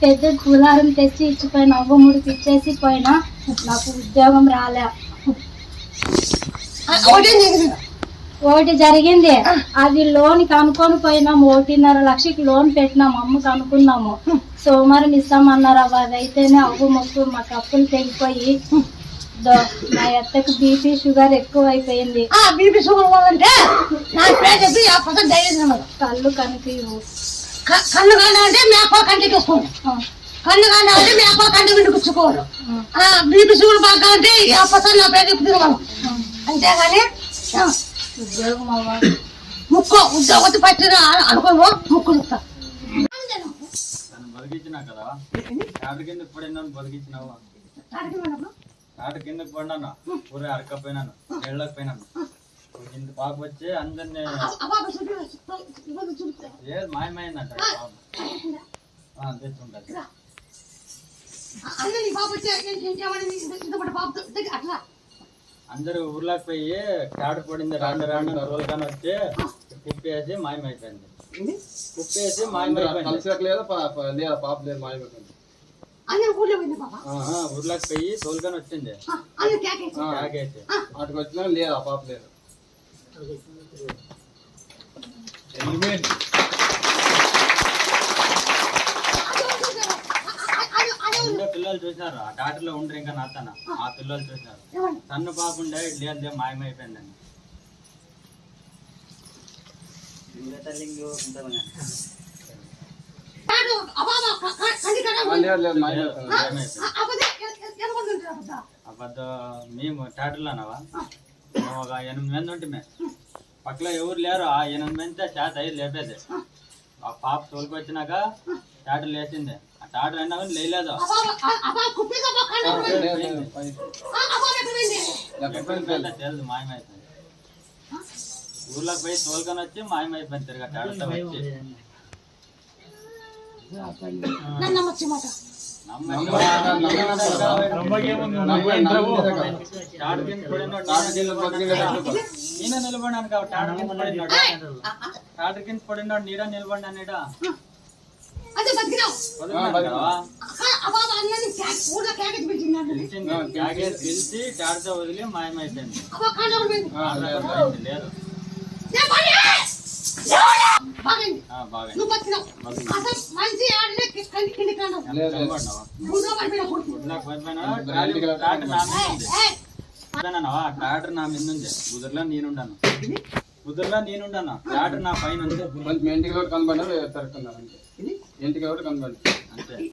పెద్ద కులారం తెచ్చి ఇచ్చిపోయిన అవ్వముడికి ఇచ్చేసి పోయినా నాకు ఉద్యోగం రాలే. ఒకటి జరిగింది, అది లోన్ కనుక్కొని పోయినాము. 1.5 లక్షకి లోన్ పెట్టినాము, అమ్మకు అనుకున్నాము. సోమవారం ఇస్తామన్నారు. అదైతేనే అవ్వ మొక్కు మాకు అప్పులు తెగిపోయి మా అత్తకు బీపీ షుగర్ ఎక్కువ అయిపోయింది. కళ్ళు కనిపించవు. కన్ను కాంటే మేపా కంటి చూసుకోరు, కన్ను కాంటే మేపా కంటి విండి కూర్చుకోరు. బీపీ షుగర్ బాగా అంటే నా పేరు చెప్పు తిరగలం. అంతేగాని ఉద్యోగం ముక్కు ఉద్యోగం పట్టిన అనుకోము ముక్కు చూస్తా. బతికించినా కదా తాట కిందకి పడినాను, బతికించినావు. తాట కిందకి పడినాను, ఊరే అరకపోయినాను, వెళ్ళకపోయినాను. ఇంత పాప వచ్చి అందరినీ ఏది మాయమైందంట తెచ్చుకుంటారు. అందరూ ఊర్లోకి పోయి తాట పడింది, రాండి రాండి రోజుగానే వచ్చి కుప్పేసి మాయమైపోయింది. కుప్పేసి మాయమైపోయింది. పాప లేదు మాయమైపోయింది. ఊర్లోకి పోయి తోలుగానే వచ్చింది, అటుకు వచ్చినా లేదు, ఆ పాప లేదు. పిల్లలు చూసినారు, ఆ టాటర్లో ఉండరు ఇంకా నాతన. ఆ పిల్లలు చూసినారు, సన్న పాప ఉండే లేదు మాయమైపోయిందండి. అబద్ధ మేము టాటర్లోనావా ఒక 8 మంది ఉంటే పక్కలో ఎవరు లేరు. ఆ 8 మందితో చేత అయ్యి లేపేది. ఆ పాప తోలుకొచ్చినాక టాటర్ లేచింది. ఆ టాటర్ అయినా కానీ లేలేదు, తెలుసు మాయమైపోయింది. ఊర్లోకి పోయి తోలుకొని వచ్చి మాయమైపోయింది. తిరిగి టాటర్తో వచ్చి నేనే నిలబడినాను కాబట్టి టాటర్ కింద పడినాడు. టాటర్ కింద పడినాడు, నీడ నిలబడినాడా పిలిచి టాటర్తో వదిలి మాయమైపోయింది. లేదు టాటర్ నా మీద ఉంది, కుదురులో నేనుండాను. కుదురులో నేనుండాను, టాటర్ నా పైన ఉంది. ఇంటికి ఎవరు కనబడినారు, ఇంటికి ఎవరు కనబడి అంతే.